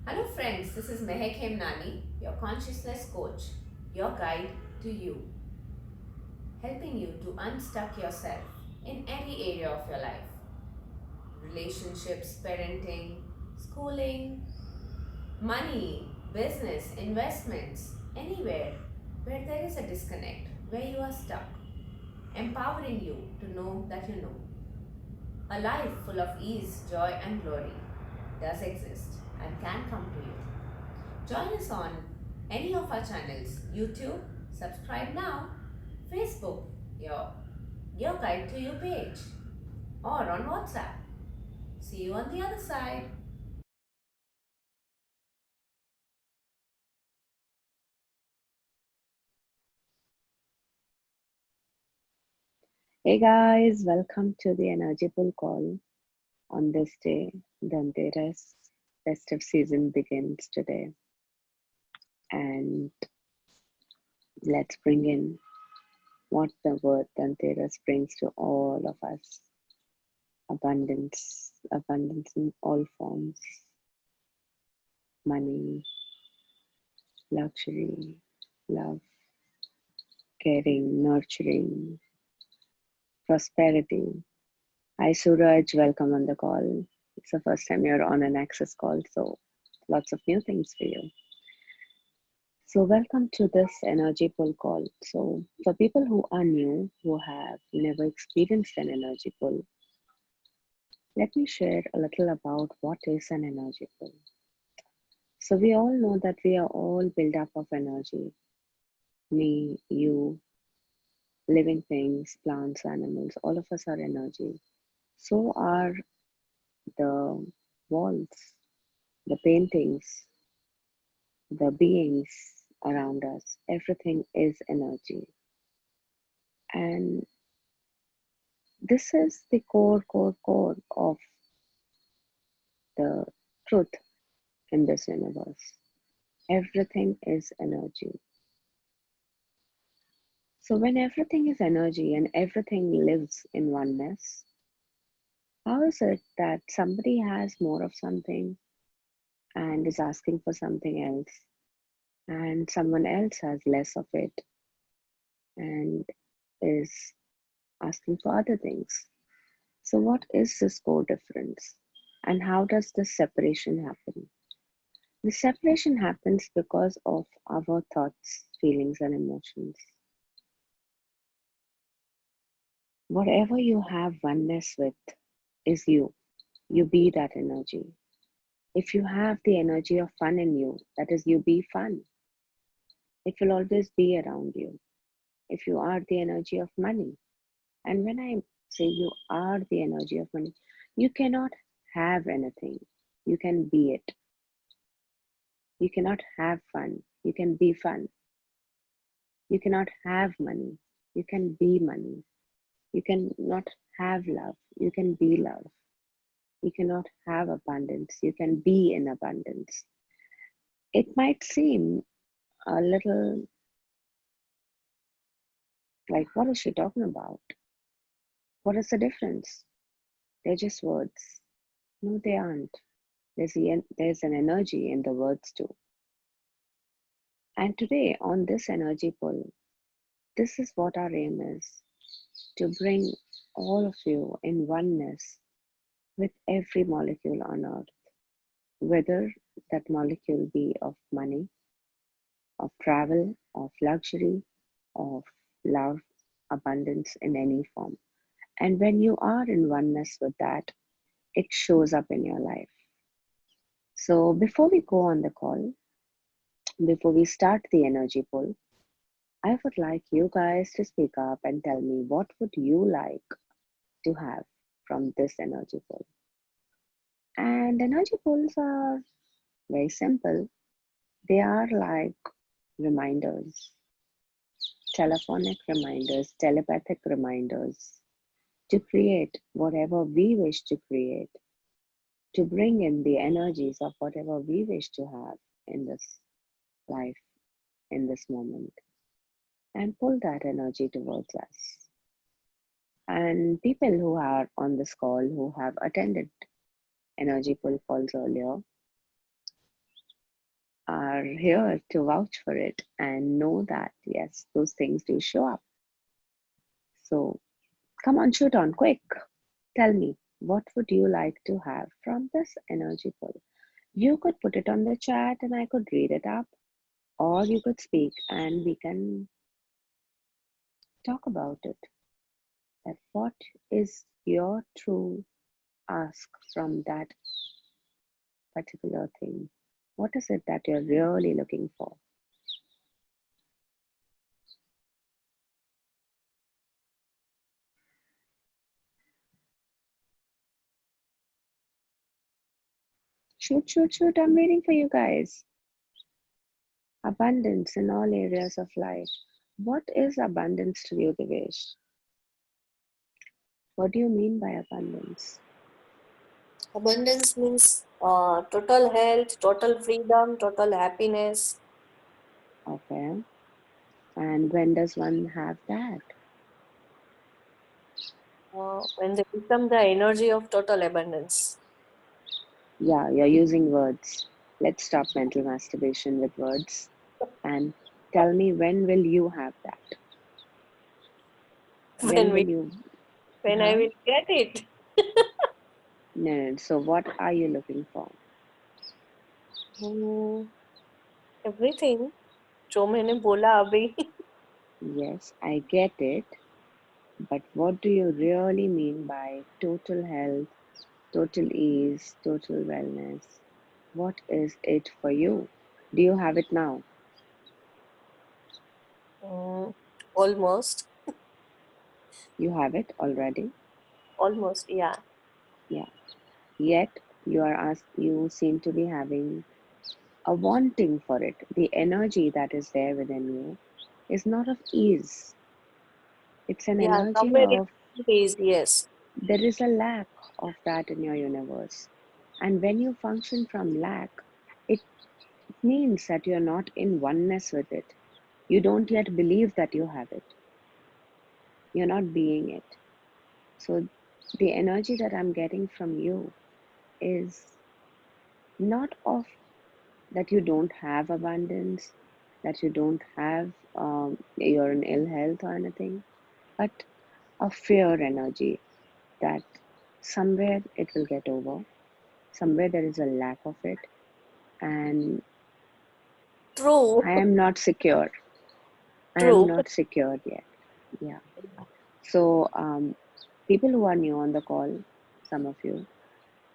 Hello friends, this is Meheck Hemnani, your consciousness coach, your guide to you, helping you to unstuck yourself in any area of your life. Relationships, parenting, schooling, money, business, investments, anywhere where there is a disconnect, where you are stuck, empowering you to know that you know. A life full of ease, joy, and glory does exist and can come to you. Join us on any of our channels YouTube, subscribe now, Facebook, your guide to you page, or on WhatsApp. See you on the other side. Hey guys, welcome to the Energy Pull Call. On this day, Dhanteras festive season begins today, and let's bring in what the word Dhanteras brings to all of us: abundance, abundance in all forms, money, luxury, love, caring, nurturing, prosperity. Hi Suraj, welcome on the call. It's the first time you're on an access call, so lots of new things for you. So, welcome to this energy pull call. So, for people who are new, who have never experienced an energy pull, let me share a little about what is an energy pull. So, we all know that we are all built up of energy. Me, you, living things, plants, animals, all of us are energy. So are the walls, the paintings, the beings around us. Everything is energy. And this is the core of the truth in this universe. Everything is energy. So, when everything is energy and everything lives in oneness, how is it that somebody has more of something and is asking for something else, and someone else has less of it and is asking for other things? So, what is this core difference? And how does this separation happen? The separation happens because of our thoughts, feelings, and emotions. Whatever you have oneness with is you. You be that energy. If you have the energy of fun in you, that is, you be fun. It will always be around you. If you are the energy of money, and when I say you are the energy of money, you cannot have anything. You can be it. You cannot have fun. You can be fun. You cannot have money. You can be money. You cannot have love. You can be love. You cannot have abundance. You can be in abundance. It might seem a little like, what is she talking about? What is the difference? They're just words. No, they aren't. There's an energy in the words too. And today, on this energy pull, this is what our aim is: to bring all of you in oneness with every molecule on earth, whether that molecule be of money, of travel, of luxury, of love, abundance in any form. And when you are in oneness with that, it shows up in your life. So before we go on the call, before we start the energy pull, I would like you guys to speak up and tell me, what would you like to have from this energy pull? And energy pulls are very simple. They are like reminders, telephonic reminders, telepathic reminders, to create whatever we wish to create, to bring in the energies of whatever we wish to have in this life, in this moment, and pull that energy towards us. And people who are on this call who have attended energy pull calls earlier are here to vouch for it and know that, yes, those things do show up. So come on, shoot on, quick. Tell me, what would you like to have from this energy pull? You could put it on the chat and I could read it up, or you could speak and we can talk about it. That what is your true ask from that particular thing? What is it that you're really looking for? Shoot, shoot, shoot. I'm waiting for you guys. Abundance in all areas of life. What is abundance to you, Devesh? What do you mean by abundance? Abundance means total health, total freedom, total happiness. Okay. And when does one have that? When they become the energy of total abundance. Yeah, you're using words. Let's stop mental masturbation with words and tell me, when will you have that? When When will we, you? when I Huh? will get it. No, no. So what are you looking for? Hmm, everything. जो मैंने बोला अभी. Yes, I get it. But what do you really mean by total health, total ease, total wellness? What is it for you? Do you have it now? Hmm, almost. You have it already? Almost, yeah. Yeah. Yet you seem to be having a wanting for it. The energy that is there within you is not of ease. It's an Yeah, energy somewhere of it is, yes. there is a lack of that in your universe. And when you function from lack, it means that you're not in oneness with it. You don't yet believe that you have it. You're not being it. So the energy that I'm getting from you is not of that you don't have abundance, that you don't have, you're in ill health or anything, but a fear energy that somewhere it will get over, somewhere there is a lack of it, and True, I am not secure. I am true. not secured yet. Yeah. So, people who are new on the call, some of you,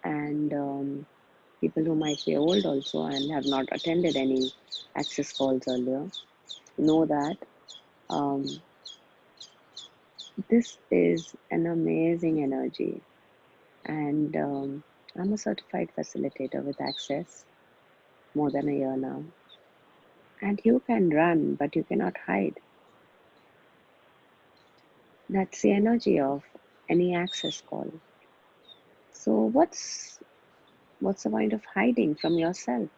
and people who might be old also and have not attended any access calls earlier, know that um, this is an amazing energy. And I'm a certified facilitator with access more than a year now. And you can run, but you cannot hide. That's the energy of any access call. So what's the point of hiding from yourself?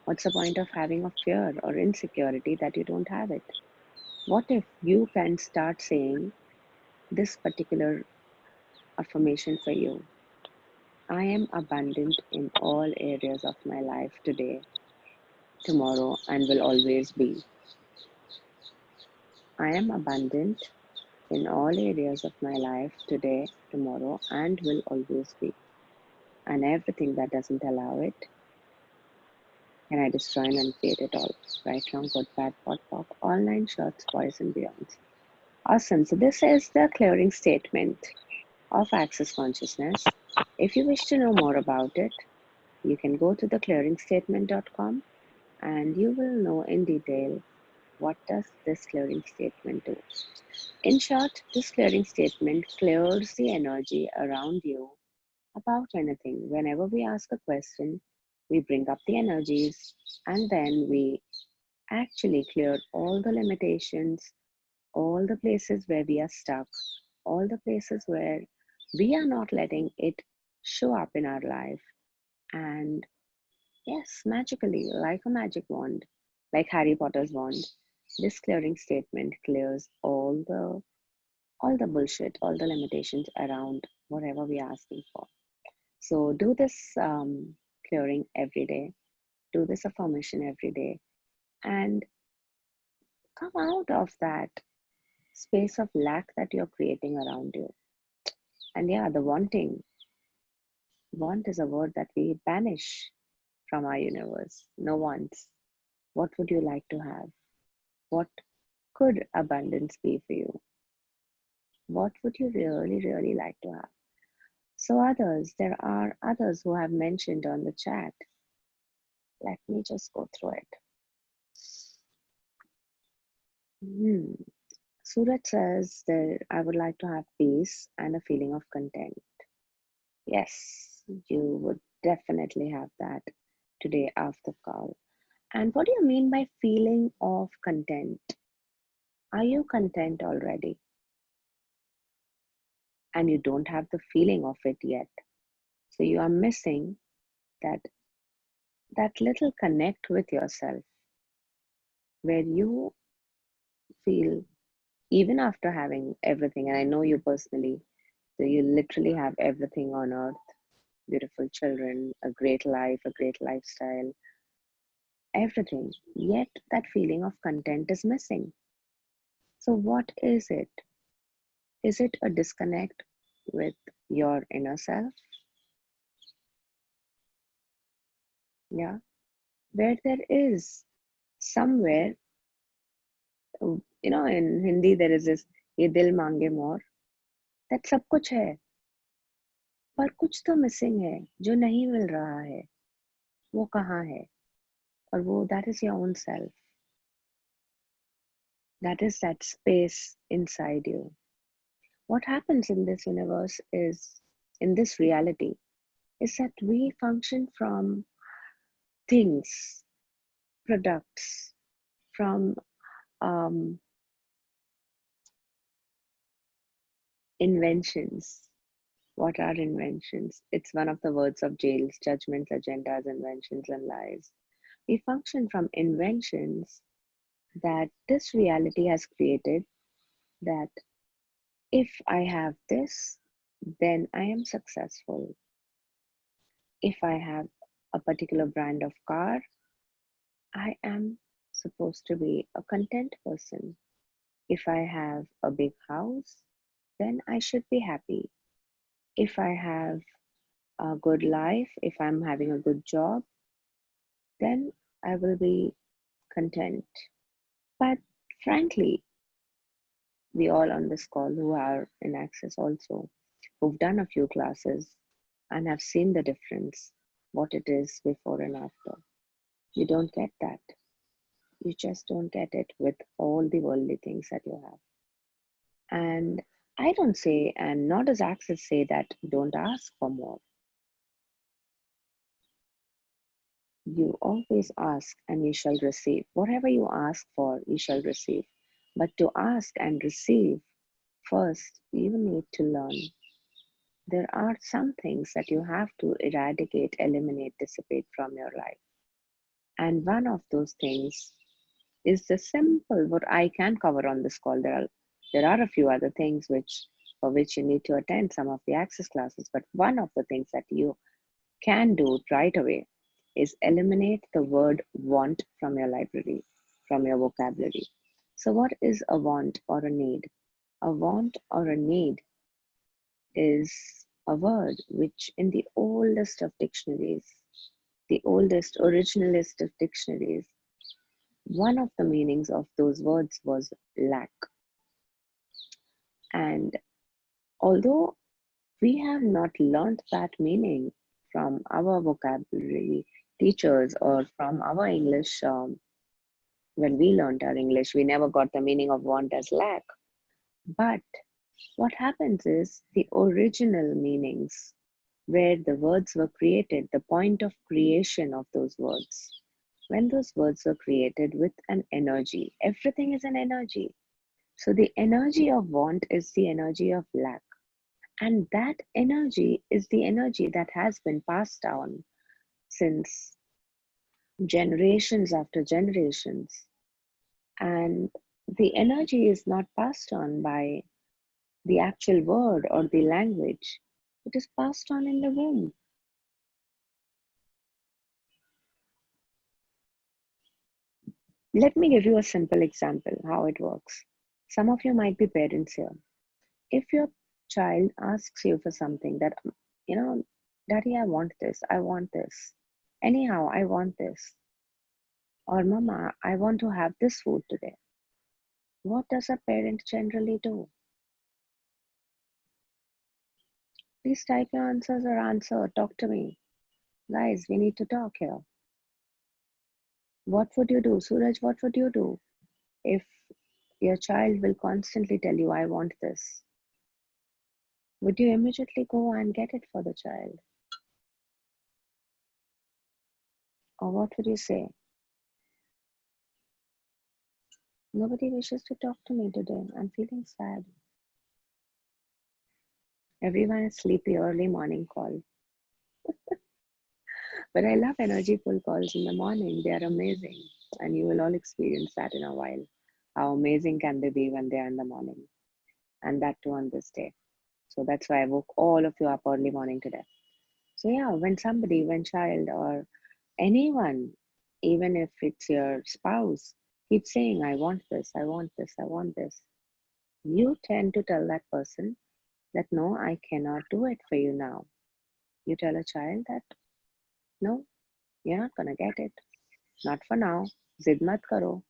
What's the point of having a fear or insecurity that you don't have it? What if you can start saying this particular affirmation for you? I am abundant in all areas of my life today, tomorrow, and will always be. I am abundant in all areas of my life today, tomorrow, and will always be. And everything that doesn't allow it, can I destroy and uncreate it all? Right, wrong, good, bad, pot, pop, all nine shorts, boys and beyonds. Awesome. So this is the clearing statement of Access Consciousness. If you wish to know more about it, you can go to theclearingstatement.com and you will know in detail what does this clearing statement do. In short, this clearing statement clears the energy around you about anything. Whenever we ask a question, we bring up the energies and then we actually clear all the limitations, all the places where we are stuck, all the places where we are not letting it show up in our life. And yes, magically, like a magic wand, like Harry Potter's wand, this clearing statement clears all the bullshit, all the limitations around whatever we are asking for. So do this clearing every day. Do this affirmation every day and come out of that space of lack that you're creating around you. And yeah, the wanting. Want is a word that we banish from our universe. No wants. What would you like to have? What could abundance be for you? What would you really, really like to have? So, there are others who have mentioned on the chat. Let me just go through it. Surat says that I would like to have peace and a feeling of content. Yes, you would definitely have that today after call. And what do you mean by feeling of content? Are you content already? And you don't have the feeling of it yet. So you are missing that little connect with yourself where you feel, even after having everything, and I know you personally, so you literally have everything on earth, beautiful children, a great life, a great lifestyle, everything, yet that feeling of content is missing. So what is it? Is it a disconnect with your inner self? Yeah, where there is somewhere, in Hindi there is this ye dil mange more, that सब कुछ है पर कुछ तो missing है जो नहीं मिल रहा है, वो कहाँ है? और वो that is your own self. That is that space inside you. What happens in this universe is, in this reality, is that we function from things, products, from inventions. What are inventions? It's one of the words of jails: judgments, agendas, inventions, and lies. We function from inventions that this reality has created, that if I have this, then I am successful. If I have a particular brand of car, I am supposed to be a content person. If I have a big house, then I should be happy. If I have a good life, if I'm having a good job, then I will be content. But frankly, we all on this call who are in Access also, who've done a few classes and have seen the difference, what it is before and after. You don't get that. You just don't get it with all the worldly things that you have. And I don't say, and nor does Access say, that don't ask for more. You always ask and you shall receive. Whatever you ask for, you shall receive. But to ask and receive, first you need to learn. There are some things that you have to eradicate, eliminate, dissipate from your life. And one of those things is the simple, what I can cover on this call. There are a few other things for which you need to attend some of the Access classes, but one of the things that you can do right away is eliminate the word want from your library, from your vocabulary. So what is a want or a need? A want or a need is a word which, in the oldest of dictionaries, the oldest originalist of dictionaries, one of the meanings of those words was lack. And although we have not learned that meaning from our vocabulary teachers or from our English, when we learned our English, we never got the meaning of want as lack. But what happens is the original meanings, where the words were created, the point of creation of those words, when those words were created with an energy, everything is an energy. So the energy of want is the energy of lack. And that energy is the energy that has been passed down since generations after generations. And the energy is not passed on by the actual word or the language, it is passed on in the womb. Let me give you a simple example how it works. Some of you might be parents here. If your child asks you for something that, you know, Daddy, I want this. Anyhow, I want this. Or Mama, I want to have this food today. What does a parent generally do? Please type your answers or answer. Talk to me. Guys, we need to talk here. What would you do? Suraj, what would you do if your child will constantly tell you, I want this? Would you immediately go and get it for the child? Or what would you say? Nobody wishes to talk to me today. I'm feeling sad. Everyone is sleepy early morning call. But I love energyful calls in the morning. They are amazing. And you will all experience that in a while. How amazing can they be when they are in the morning? And that too on this day. So that's why I woke all of you up early morning today. So yeah, when child or anyone, even if it's your spouse, keeps saying, I want this, I want this, I want this, you tend to tell that person that no, I cannot do it for you now. You tell a child that no, you're not gonna get it. Not for now. Zid mat karo.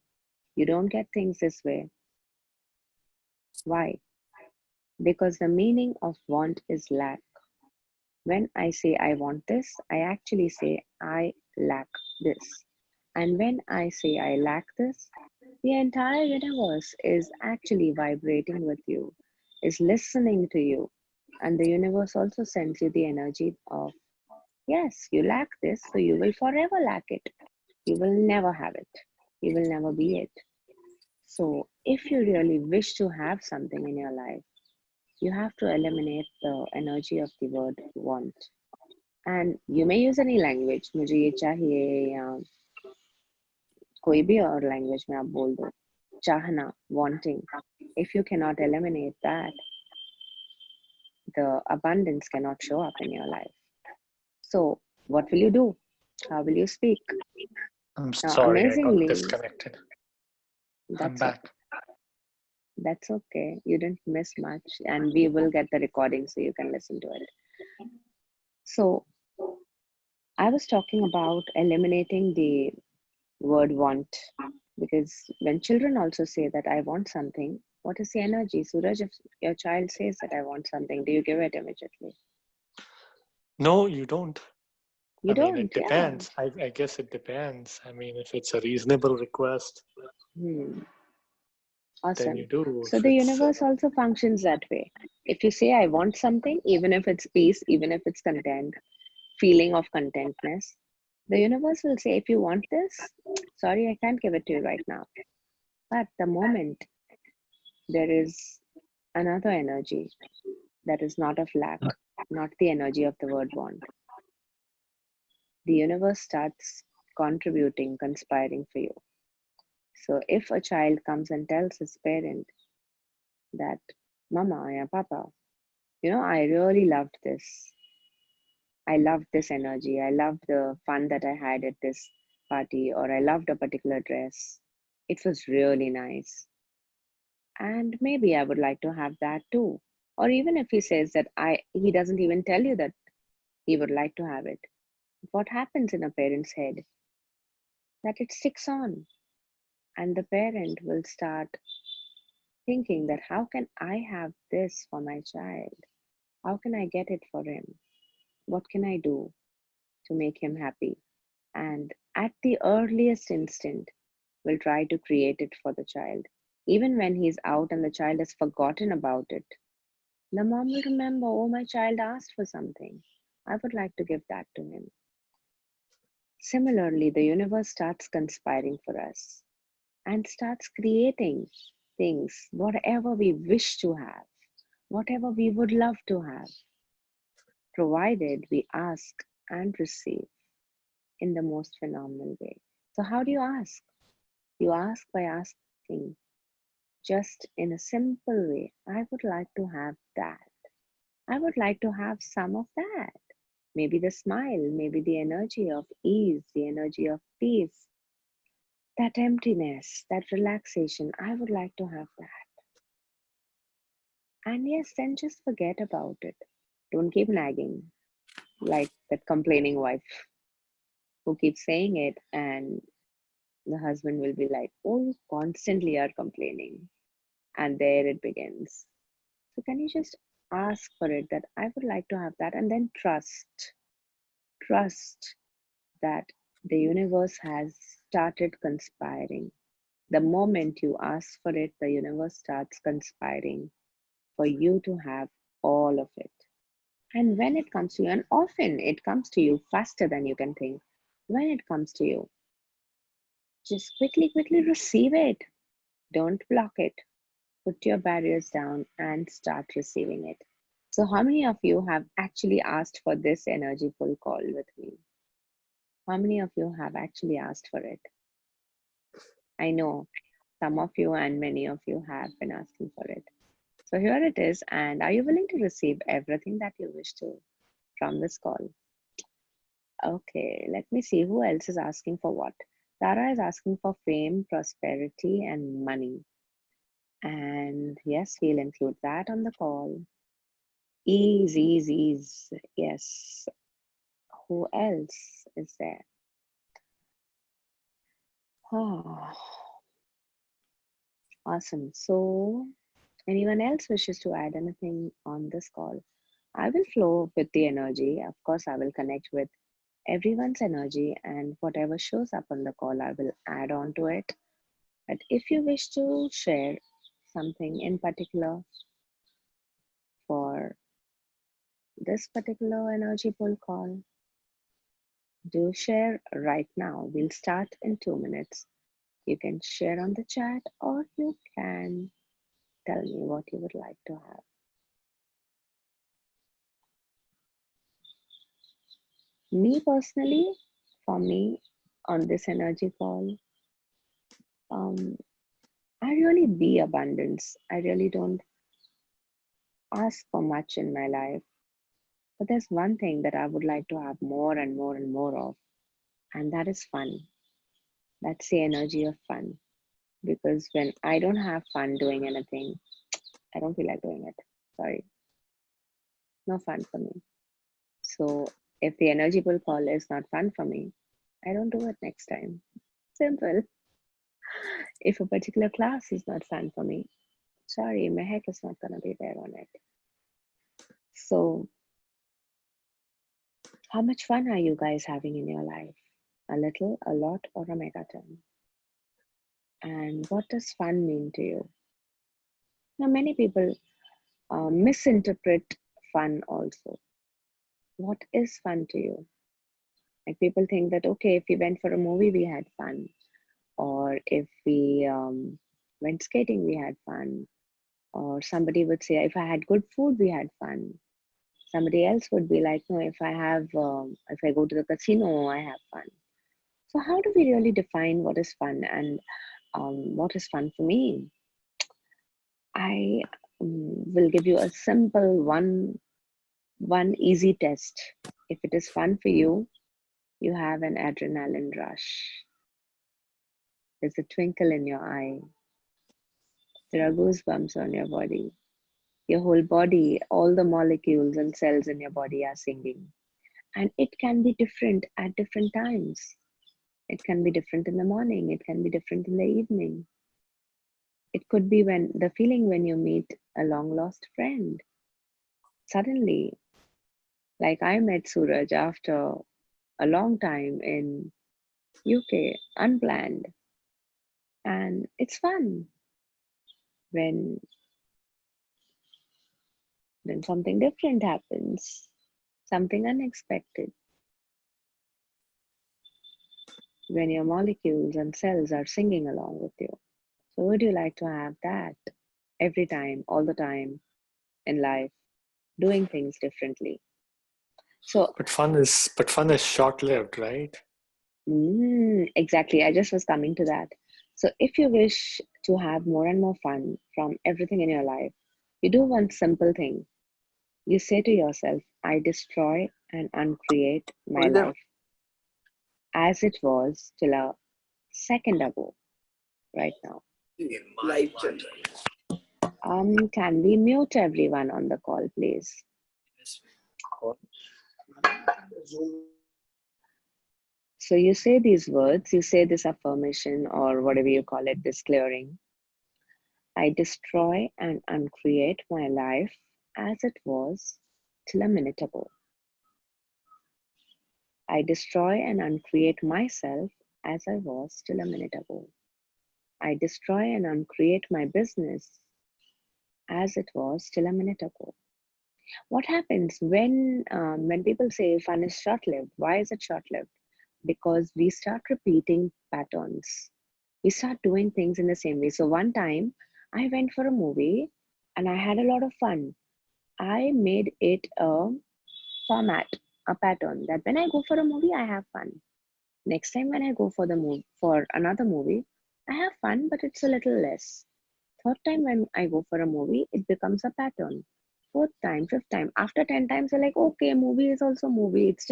You don't get things this way. Why? Because the meaning of want is lack. When I say I want this, I actually say I lack this. And when I say I lack this, the entire universe is actually vibrating with you, is listening to you. And the universe also sends you the energy of, yes, you lack this, so you will forever lack it. You will never have it. You will never be it. So, if you really wish to have something in your life, you have to eliminate the energy of the word want. And you may use any language. मुझे ये चाहिए या कोई भी और language में आप बोल दो. चाहना, wanting. If you cannot eliminate that, the abundance cannot show up in your life. So, what will you do? How will you speak? I'm Now, sorry, I got amazingly, disconnected. I'm that's back. that's okay. You didn't miss much, and we will get the recording so you can listen to it. So, I was talking about eliminating the word want, because when children also say that I want something, what is the energy? Suraj, if your child says that I want something, do you give it immediately? No, you don't. You I mean, don't, it yeah. depends. I guess it depends. I mean, if it's a reasonable request, then Awesome. you do. So If the it's universe also functions that way. If you say I want something, even if it's peace, even if it's content, feeling of contentness, the universe will say, if you want this, sorry, I can't give it to you right now. But the moment there is another energy that is not of lack, not the energy of the word want, the universe starts contributing, conspiring for you. So if a child comes and tells his parent that, Mama or Papa, I really loved this. I loved this energy. I loved the fun that I had at this party, or I loved a particular dress. It was really nice. And maybe I would like to have that too. Or even if he says that he doesn't even tell you that he would like to have it. What happens in a parent's head? That it sticks on. And the parent will start thinking that how can I have this for my child? How can I get it for him? What can I do to make him happy? And at the earliest instant, will try to create it for the child. Even when he's out and the child has forgotten about it, the mom will remember, oh, my child asked for something. I would like to give that to him. Similarly, the universe starts conspiring for us and starts creating things, whatever we wish to have, whatever we would love to have, provided we ask and receive in the most phenomenal way. So, how do you ask? You ask by asking just in a simple way. I would like to have that. I would like to have some of that. Maybe the smile, maybe the energy of ease, the energy of peace. that emptiness, that relaxation. I would like to have that. And yes, then just forget about it. Don't keep nagging like that complaining wife who keeps saying it, and the husband will be like, oh, you constantly are complaining. And there it begins. So can you just ask for it that I would like to have that, and then trust that the universe has started conspiring. The moment you ask for it, the universe starts conspiring for you to have all of it. And when it comes to you, and often it comes to you faster than you can think, when it comes to you, just quickly receive it. Don't block it. Put your barriers down and start receiving it. So, how many of you have actually asked for this energy pull call with me? How many of you have actually asked for it? I know some of you and many of you have been asking for it. So, here it is. And are you willing to receive everything that you wish to from this call? Okay, let me see who else is asking for what. Tara is asking for fame, prosperity, and money. And yes, we'll include that on the call. Ease. Yes. Who else is there? Oh, awesome. So, anyone else wishes to add anything on this call? I will flow with the energy. Of course, I will connect with everyone's energy, and whatever shows up on the call, I will add on to it. But if you wish to share something in particular for this particular energy pull call, do share right now. We'll start in 2 minutes. You can share on the chat, or you can tell me what you would like to have. Me personally, for me, on this energy call, I really be abundance. I really don't ask for much in my life. But there's one thing that I would like to have more and more and more of, and that is fun. That's the energy of fun. Because when I don't have fun doing anything, I don't feel like doing it. Sorry. No fun for me. So if the energy pull call is not fun for me, I don't do it next time. Simple. If a particular class is not fun for me, sorry, Meheck is not going to be there on it. So how much fun are you guys having in your life? A little, a lot, or a megaton? And what does fun mean to you? Now, many people misinterpret fun also. What is fun to you? Like people think that, okay, if we went for a movie, we had fun. Or if we went skating, we had fun. Or somebody would say, if I had good food, we had fun. Somebody else would be like, no, if I go to the casino, I have fun. So how do we really define what is fun and what is fun for me? I will give you a simple one easy test. If it is fun for you, you have an adrenaline rush. There's a twinkle in your eye. There are goosebumps on your body. Your whole body, all the molecules and cells in your body are singing. And it can be different at different times. It can be different in the morning. It can be different in the evening. It could be when the feeling when you meet a long lost friend. Suddenly, like I met Suraj after a long time in UK, unplanned. And it's fun when something different happens, something unexpected. When your molecules and cells are singing along with you. So would you like to have that every time, all the time in life, doing things differently? So But fun is short-lived, right? exactly. I just was coming to that. So if you wish to have more and more fun from everything in your life, you do one simple thing. You say to yourself, I destroy and uncreate my life as it was till a second ago, right now. Live channel. Can we mute everyone on the call, please? So you say these words, you say this affirmation or whatever you call it, this clearing. I destroy and uncreate my life as it was till a minute ago. I destroy and uncreate myself as I was till a minute ago. I destroy and uncreate my business as it was till a minute ago. What happens when people say fun is short-lived? Why is it short-lived? Because we start repeating patterns. We start doing things in the same way. So one time I went for a movie and I had a lot of fun. I made it a format, a pattern that when I go for a movie, I have fun. Next time when I go for another movie, I have fun, but it's a little less. Third time when I go for a movie, it becomes a pattern. Fourth time, fifth time, after 10 times, you're like, okay, movie is also movie. It's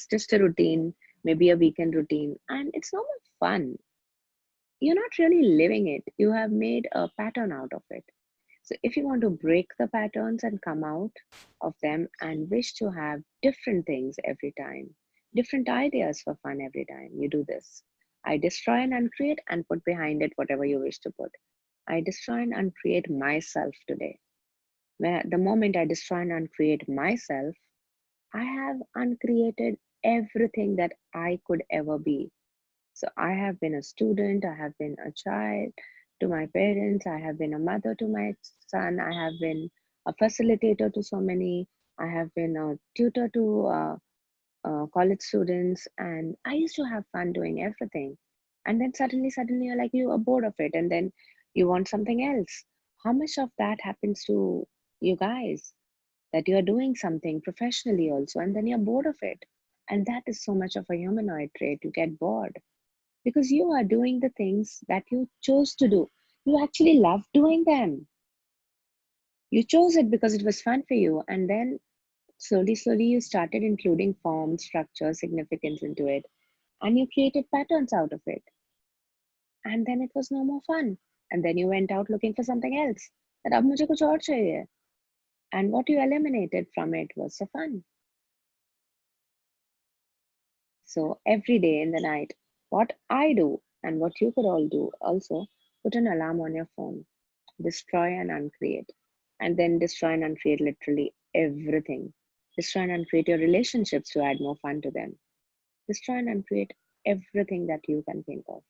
just a routine, maybe a weekend routine, and it's not much fun. You're not really living it. You have made a pattern out of it. So if you want to break the patterns and come out of them and wish to have different things every time, different ideas for fun every time, you do this. I destroy and uncreate and put behind it whatever you wish to put. I destroy and uncreate myself today. The moment I destroy and uncreate myself, I have uncreated everything that I could ever be. So I have been a student, I have been a child to my parents, I have been a mother to my son, I have been a facilitator to so many, I have been a tutor to college students, and I used to have fun doing everything. And then suddenly you're like, you are bored of it, and then you want something else. How much of that happens to you guys? That you're doing something professionally also, and then you're bored of it. And that is so much of a humanoid trait. You get bored because you are doing the things that you chose to do. You actually love doing them. You chose it because it was fun for you. And then slowly, you started including form, structure, significance into it. And you created patterns out of it. And then it was no more fun. And then you went out looking for something else. That ab mujhe kuch aur chahiye. And what you eliminated from it was the fun. So every day in the night, what I do and what you could all do also, put an alarm on your phone, destroy and uncreate, and then destroy and uncreate literally everything. Destroy and uncreate your relationships to add more fun to them. Destroy and uncreate everything that you can think of.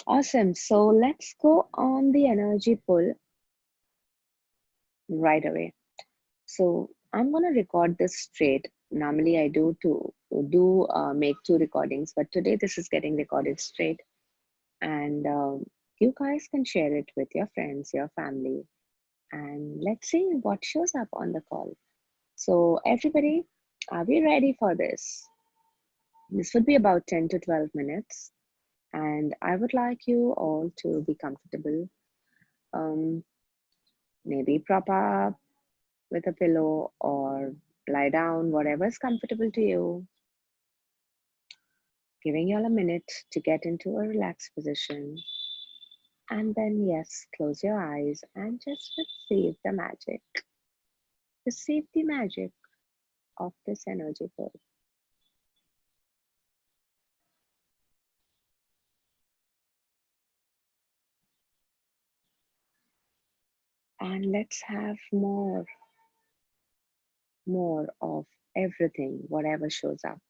Awesome. So let's go on the energy pull right away. So I'm gonna record this straight. Normally I do make 2 recordings, but today this is getting recorded straight, and you guys can share it with your friends, your family, and let's see what shows up on the call. So everybody, are we ready for this? This would be about 10 to 12 minutes, and I would like you all to be comfortable. Maybe prop up with a pillow or lie down, whatever is comfortable to you. Giving you all a minute to get into a relaxed position. And then, yes, close your eyes and just receive the magic. Receive the magic of this energy pull. And let's have more of everything, whatever shows up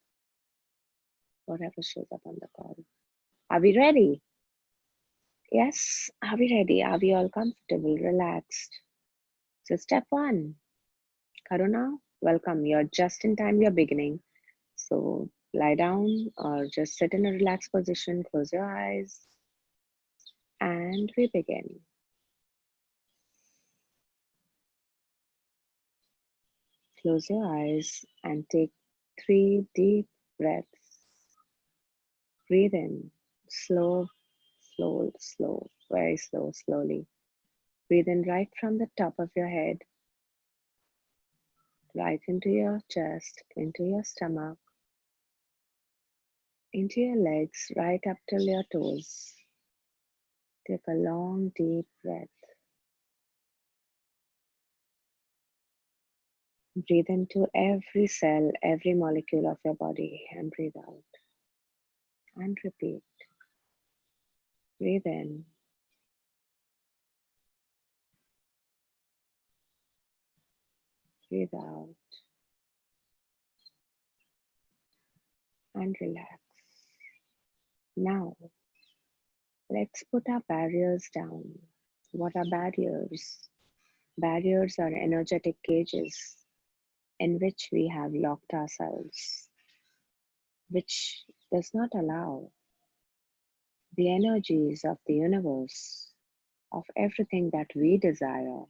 on the call. Are we ready? Yes, are we ready? Are we all comfortable, relaxed? So step 1, Karuna, welcome. You're just in time, you're beginning. So lie down or just sit in a relaxed position, close your eyes, and we begin. Close your eyes and take 3 deep breaths. Breathe in, slow, very slow, slowly. Breathe in right from the top of your head, right into your chest, into your stomach. into your legs, right up till your toes. Take a long, deep breath. Breathe into every cell, every molecule of your body, and breathe out. And repeat. Breathe in. Breathe out. And relax. Now, let's put our barriers down. What are barriers? Barriers are energetic cages in which we have locked ourselves, which does not allow the energies of the universe, of everything that we desire,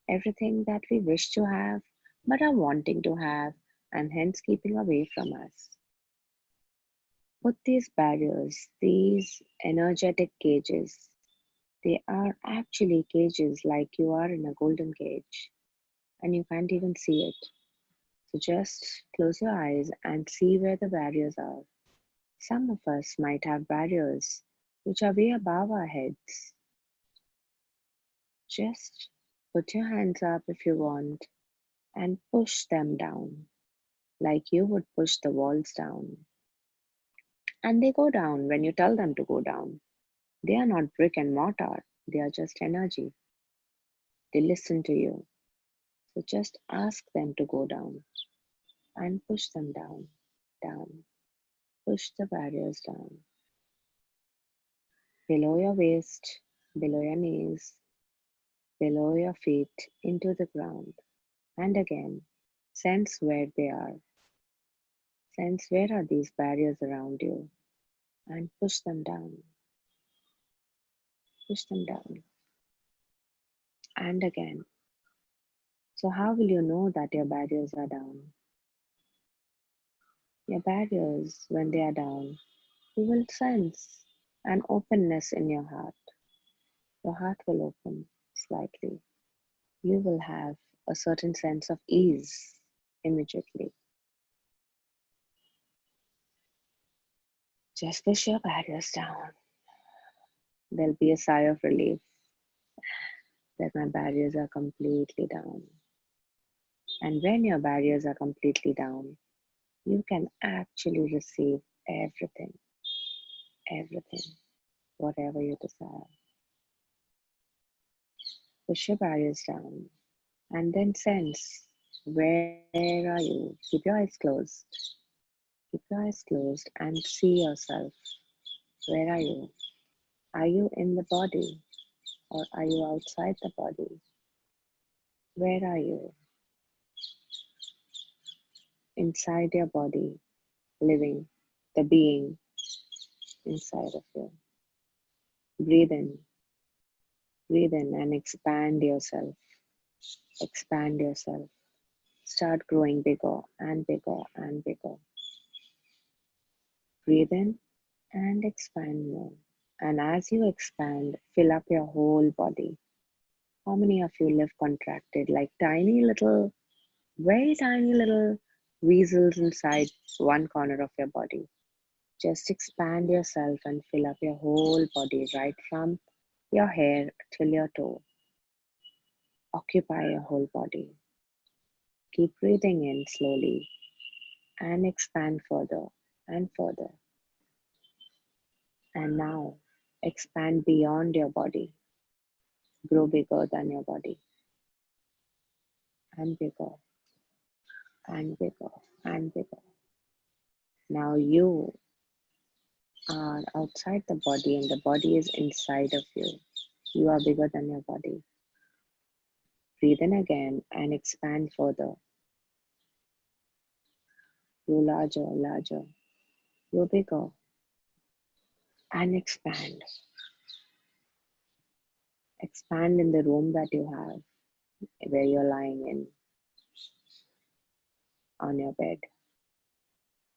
everything that we wish to have, but are wanting to have, and hence keeping away from us. Put these barriers, these energetic cages, they are actually cages like you are in a golden cage and you can't even see it. So just close your eyes and see where the barriers are. Some of us might have barriers which are way above our heads. Just put your hands up if you want and push them down like you would push the walls down. And they go down when you tell them to go down. They are not brick and mortar, they are just energy. They listen to you. So just ask them to go down and push them down, down. Push the barriers down. Below your waist, below your knees, below your feet, into the ground. And again, sense where they are. Sense where are these barriers around you and push them down. Push them down. And again. So how will you know that your barriers are down? Your barriers, when they are down, you will sense an openness in your heart. Your heart will open slightly. You will have a certain sense of ease immediately. Just push your barriers down. There'll be a sigh of relief that my barriers are completely down. And when your barriers are completely down, you can actually receive everything, everything, whatever you desire. Push your barriers down and then sense where are you. Keep your eyes closed. Keep your eyes closed and see yourself. Where are you? Are you in the body or are you outside the body? Where are you? Inside your body, living, the being inside of you. Breathe in and expand yourself. Expand yourself. Start growing bigger and bigger and bigger. Breathe in and expand more. And as you expand, fill up your whole body. How many of you live contracted like tiny little, very tiny little weasels inside one corner of your body? Just expand yourself and fill up your whole body, right from your hair till your toe. Occupy your whole body. Keep breathing in slowly and expand further and further. And now expand beyond your body. Grow bigger than your body. And bigger and bigger and bigger. Now you are outside the body and the body is inside of you. You are bigger than your body. Breathe in again and expand further. Grow larger, larger. Grow bigger and expand. Expand in the room that you have, where you're lying in, on your bed.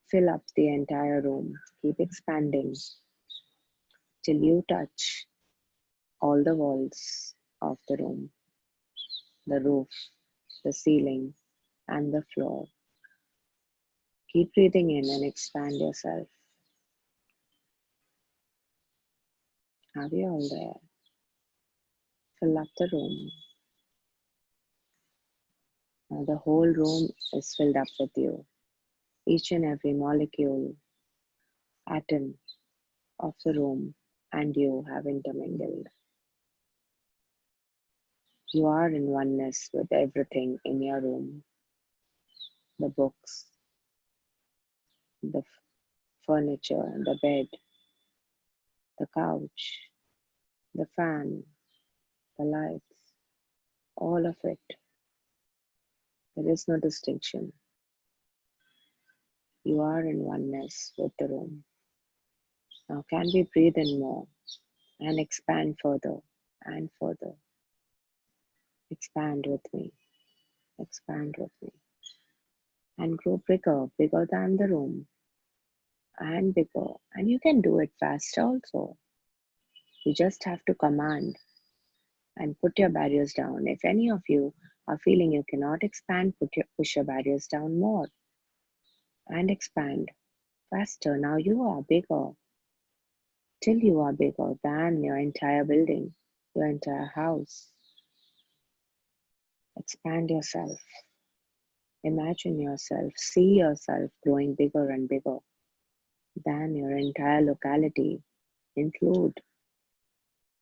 Fill up the entire room. Keep expanding till you touch all the walls of the room, the roof, the ceiling, and the floor. Keep breathing in and expand yourself. Have you all there? Fill up the room. Now the whole room is filled up with you. Each and every molecule, atom of the room and you have intermingled. You are in oneness with everything in your room. The books, the furniture, the bed, the couch, the fan, the lights, all of it. There is no distinction. You are in oneness with the room. Now can we breathe in more and expand further and further? Expand with me. Expand with me. And grow bigger, bigger than the room. And bigger. And you can do it fast also. You just have to command and put your barriers down. If any of you are feeling you cannot expand, push your barriers down more. And expand faster. Now you are bigger. Till you are bigger than your entire building, your entire house. Expand yourself. Imagine yourself, see yourself growing bigger and bigger than your entire locality. Include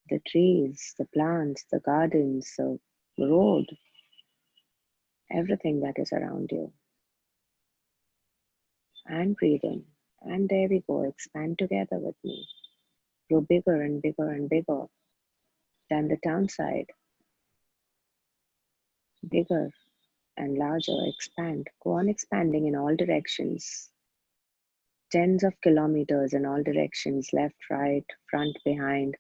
the trees, the plants, the gardens, the road, everything that is around you. And breathe in. And there we go. Expand together with me. Grow bigger and bigger and bigger than the town side. Bigger and larger. Expand. Go on expanding in all directions. Tens of kilometers in all directions. Left, right, front, behind,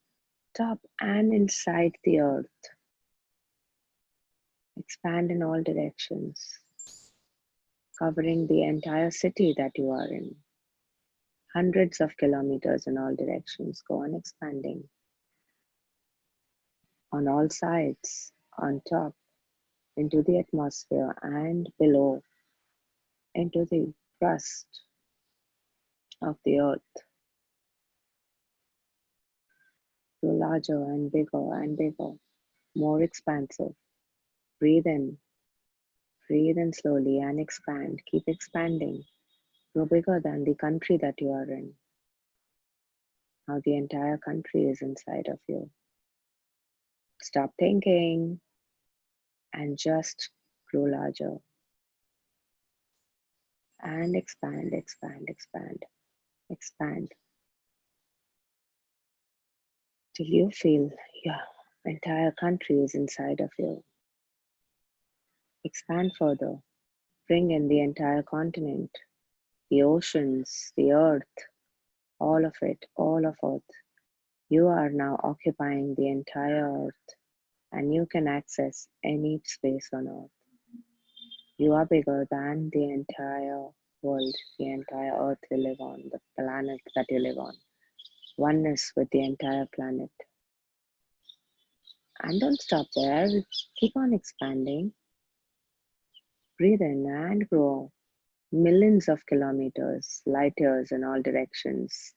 top and inside the earth. Expand in all directions. Covering the entire city that you are in. Hundreds of kilometers in all directions. Go on expanding. On all sides, on top, into the atmosphere and below, into the crust of the earth. Grow larger and bigger, more expansive. Breathe in slowly and expand. Keep expanding. Grow bigger than the country that you are in. Now the entire country is inside of you. Stop thinking and just grow larger. And expand, expand, expand, expand. Till you feel your entire country is inside of you. Expand further. Bring in the entire continent, the oceans, the earth, all of it, all of earth. You are now occupying the entire earth and you can access any space on earth. You are bigger than the entire world, the entire earth you live on, the planet that you live on. Oneness with the entire planet. And don't stop there. Keep on expanding. Breathe in and grow. Millions of kilometers, light years in all directions.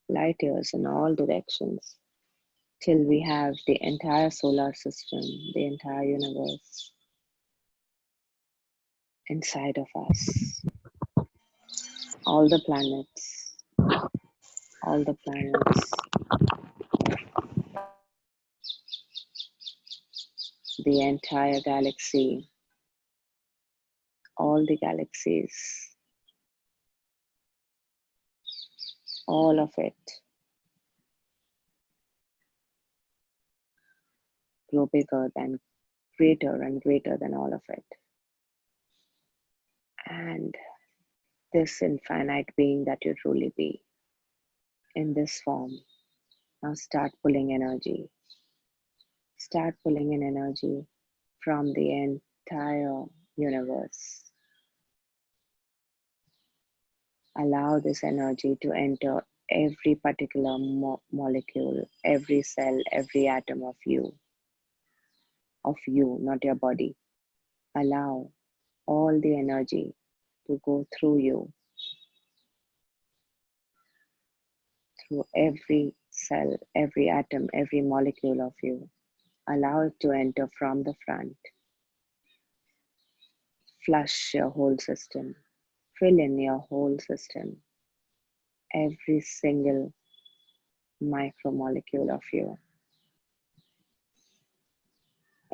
Light years in all directions. Till we have the entire solar system, the entire universe inside of us. All the planets. All the planets. The entire galaxy. All the galaxies. All of it. Grow bigger than, greater and greater than all of it. And this infinite being that you truly be in this form. Now start pulling energy. Start pulling in energy from the entire universe. Allow this energy to enter every particular molecule, every cell, every atom of you, not your body. Allow all the energy to go through you, through every cell, every atom, every molecule of you. Allow it to enter from the front. Flush your whole system. Fill in your whole system. Every single micromolecule of you.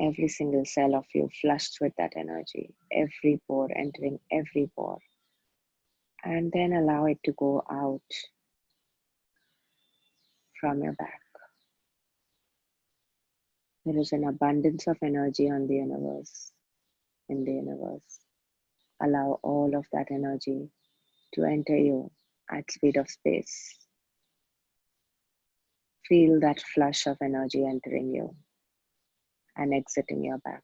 Every single cell of you flushed with that energy. Every pore entering every pore. And then allow it to go out from your back. There is an abundance of energy on the universe, in the universe. Allow all of that energy to enter you at speed of space. Feel that flush of energy entering you and exiting your back.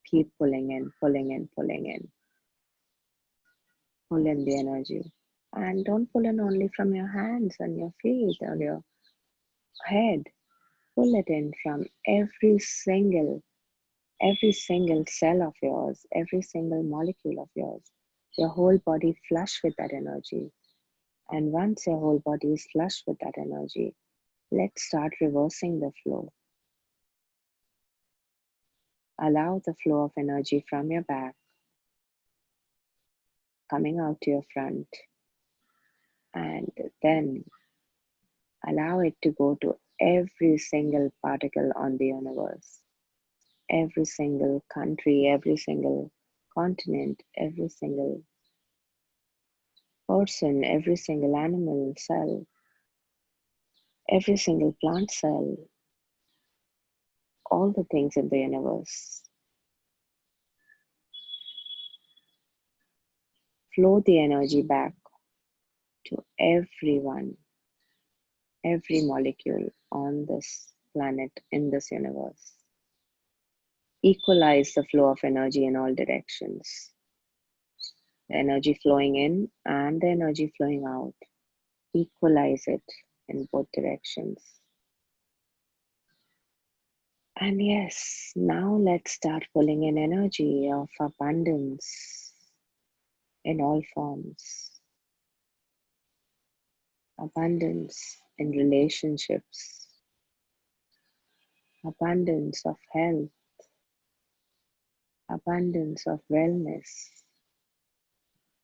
Keep pulling in, pulling in, pulling in. Pull in the energy. And don't pull in only from your hands and your feet or your head. Pull it in from every single cell of yours, every single molecule of yours. Your whole body flush with that energy. And once your whole body is flush with that energy, let's start reversing the flow. Allow the flow of energy from your back coming out to your front, and then allow it to go to every single particle on the universe, every single country, every single continent, every single person, every single animal cell, every single plant cell, all the things in the universe. Flow the energy back to everyone, every molecule on this planet, in this universe. Equalize the flow of energy in all directions. The energy flowing in and the energy flowing out. Equalize it in both directions. And yes, now let's start pulling in energy of abundance in all forms. Abundance in relationships. Abundance of health. Abundance of wellness.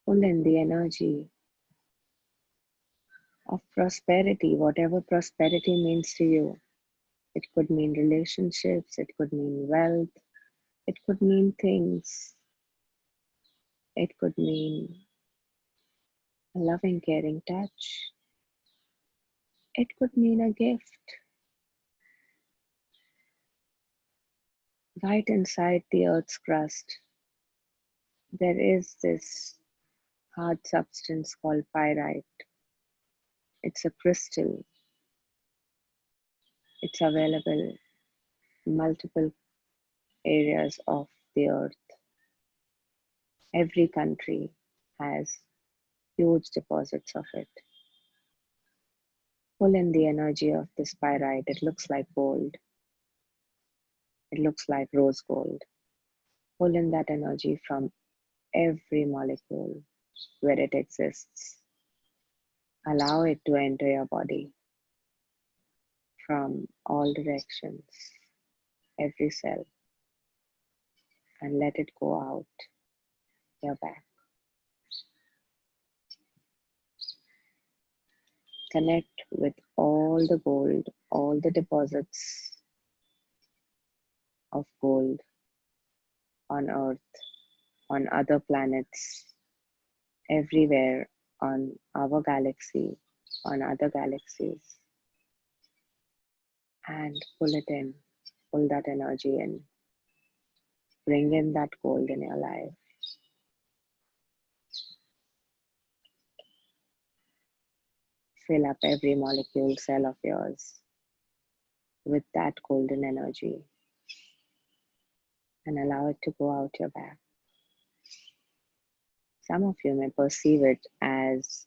Pull in the energy of prosperity, whatever prosperity means to you. It could mean relationships, it could mean wealth, it could mean things, it could mean a loving, caring touch, it could mean a gift. Right inside the earth's crust, there is this hard substance called pyrite. It's a crystal. It's available in multiple areas of the earth. Every country has huge deposits of it. Pull in the energy of this pyrite. It looks like gold. It looks like rose gold. Pull in that energy from every molecule where it exists. Allow it to enter your body from all directions, every cell, and let it go out your back. Connect with all the gold, all the deposits of gold on Earth, on other planets, everywhere on our galaxy, on other galaxies, and pull it in, pull that energy in, bring in that gold in your life. Fill up every molecule, cell of yours with that golden energy and allow it to go out your back. Some of you may perceive it as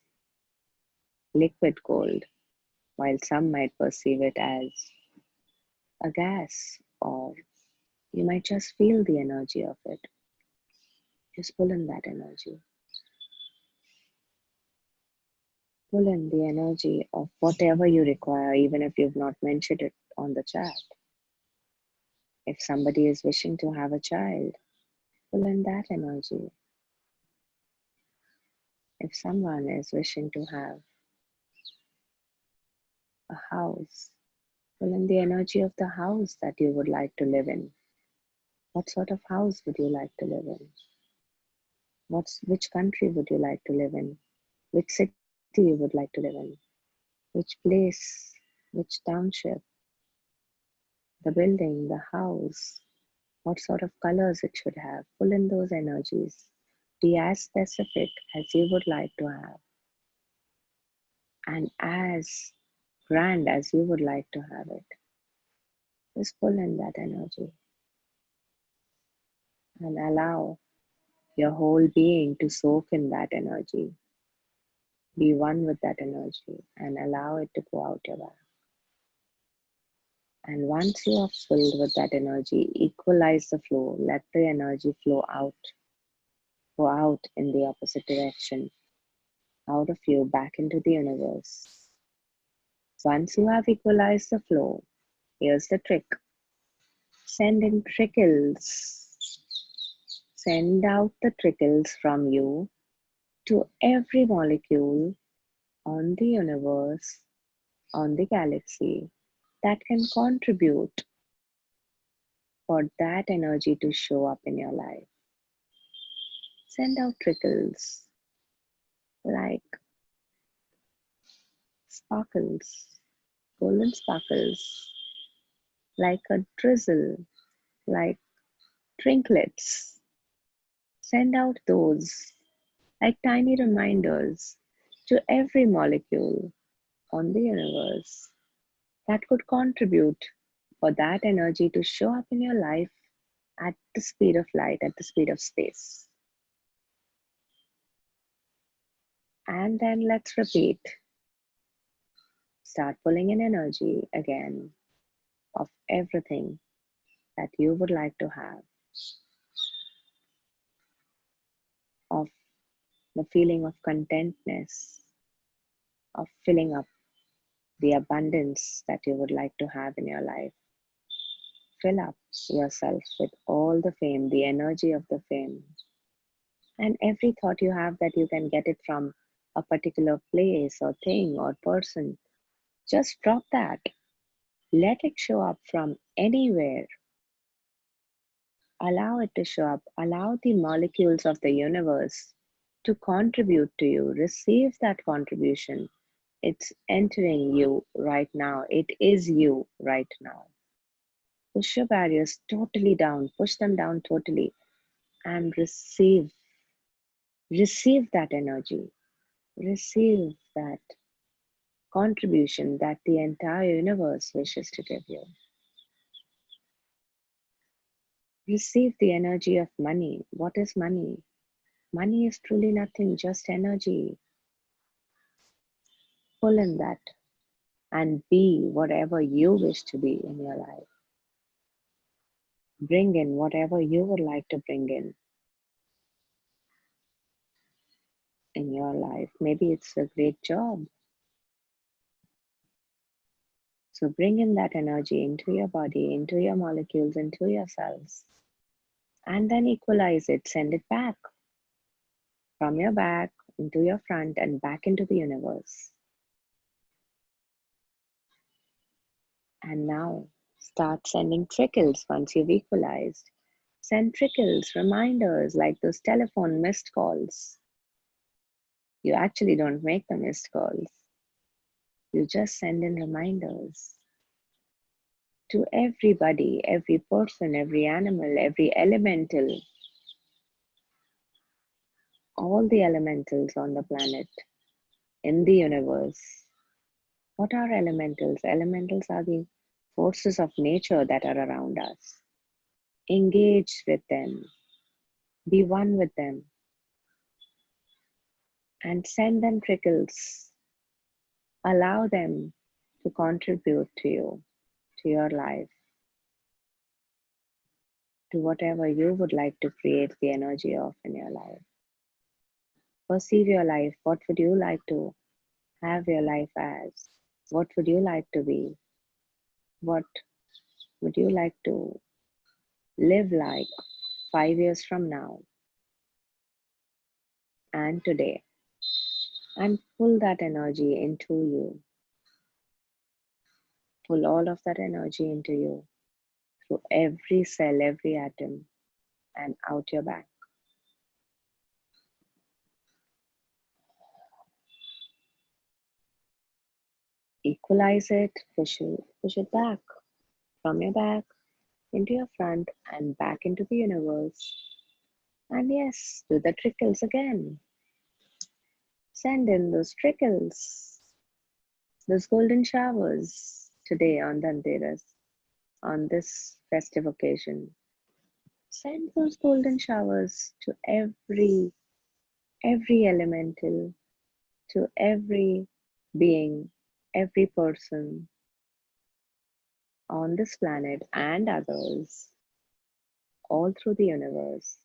liquid gold, while some might perceive it as a gas, or you might just feel the energy of it. Just pull in that energy. Pull in the energy of whatever you require, even if you've not mentioned it on the chat. If somebody is wishing to have a child, pull in that energy. If someone is wishing to have a house, pull in the energy of the house that you would like to live in. What sort of house would you like to live in? Which country would you like to live in? Which city you would like to live in? Which place? Which township? The building, the house? What sort of colors it should have? Pull in those energies. Be as specific as you would like to have, and as grand as you would like to have it. Just pull in that energy and allow your whole being to soak in that energy. Be one with that energy and allow it to go out your back. And once you are filled with that energy, equalize the flow. Let the energy flow out. Go out in the opposite direction. Out of you, back into the universe. Once you have equalized the flow, here's the trick. Send in trickles. Send out the trickles from you to every molecule on the universe, on the galaxy, that can contribute for that energy to show up in your life. Send out trickles like sparkles, golden sparkles, like a drizzle, like trinklets. Send out those like tiny reminders to every molecule on the universe that could contribute for that energy to show up in your life at the speed of light, at the speed of space. And then let's repeat. Start pulling in energy again of everything that you would like to have, of the feeling of contentness, of filling up the abundance that you would like to have in your life. Fill up yourself with all the fame, the energy of the fame. And every thought you have that you can get it from a particular place or thing or person, just drop that. Let it show up from anywhere. Allow it to show up. Allow the molecules of the universe to contribute to you. Receive that contribution. It's entering you right now. It is you right now. Push your barriers totally down. Push them down totally and receive. Receive that energy. Receive that contribution that the entire universe wishes to give you. Receive the energy of money. What is money? Money is truly nothing, just energy. Pull in that and be whatever you wish to be in your life. Bring in whatever you would like to bring in your life. Maybe it's a great job. So bring in that energy into your body, into your molecules, into your cells. And then equalize it. Send it back from your back into your front and back into the universe. And now start sending trickles once you've equalized. Send trickles, reminders like those telephone missed calls. You actually don't make the missed calls. You just send in reminders to everybody, every person, every animal, every elemental, all the elementals on the planet, in the universe. What are elementals? Elementals are the forces of nature that are around us. Engage with them. Be one with them. And send them trickles. Allow them to contribute to you, to your life, to whatever you would like to create the energy of in your life. Perceive your life. What would you like to have your life as? What would you like to be? What would you like to live like 5 years from now and today? And pull that energy into you. Pull all of that energy into you through every cell, every atom, and out your back. Equalize it, push it back from your back into your front and back into the universe. And yes, do the trickles again. Send in those trickles, those golden showers today on Dhanteras, on this festive occasion. Send those golden showers to every elemental, to every being, every person on this planet and others, all through the universe,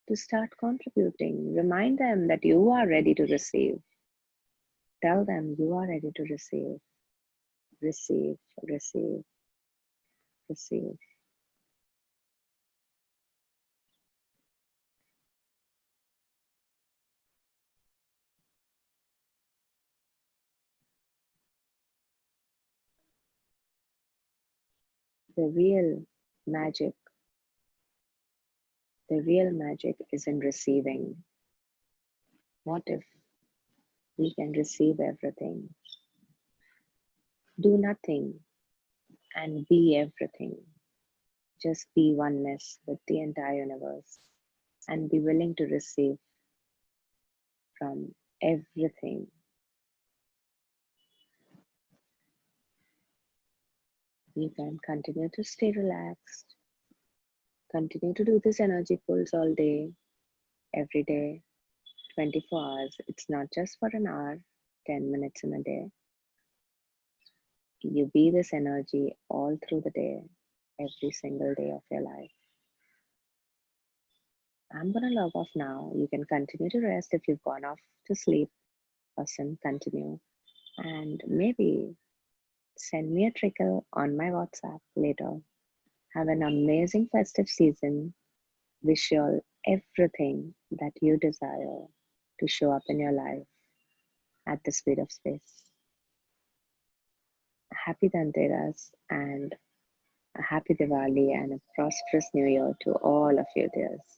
to start contributing. Remind them that you are ready to receive. Tell them you are ready to receive. Receive, receive, receive. The real magic, is in receiving. What if we can receive everything? Do nothing and be everything. Just be oneness with the entire universe and be willing to receive from everything. You can continue to stay relaxed. Continue to do this energy pulls all day, every day, 24 hours. It's not just for an hour, 10 minutes in a day. You be this energy all through the day, every single day of your life. I'm going to log off now. You can continue to rest if you've gone off to sleep. Awesome, continue. And maybe send me a trickle on my WhatsApp later. Have an amazing festive season. Wish you all everything that you desire to show up in your life at the speed of space. Happy Dhanteras and a happy Diwali and a prosperous new year to all of you dears.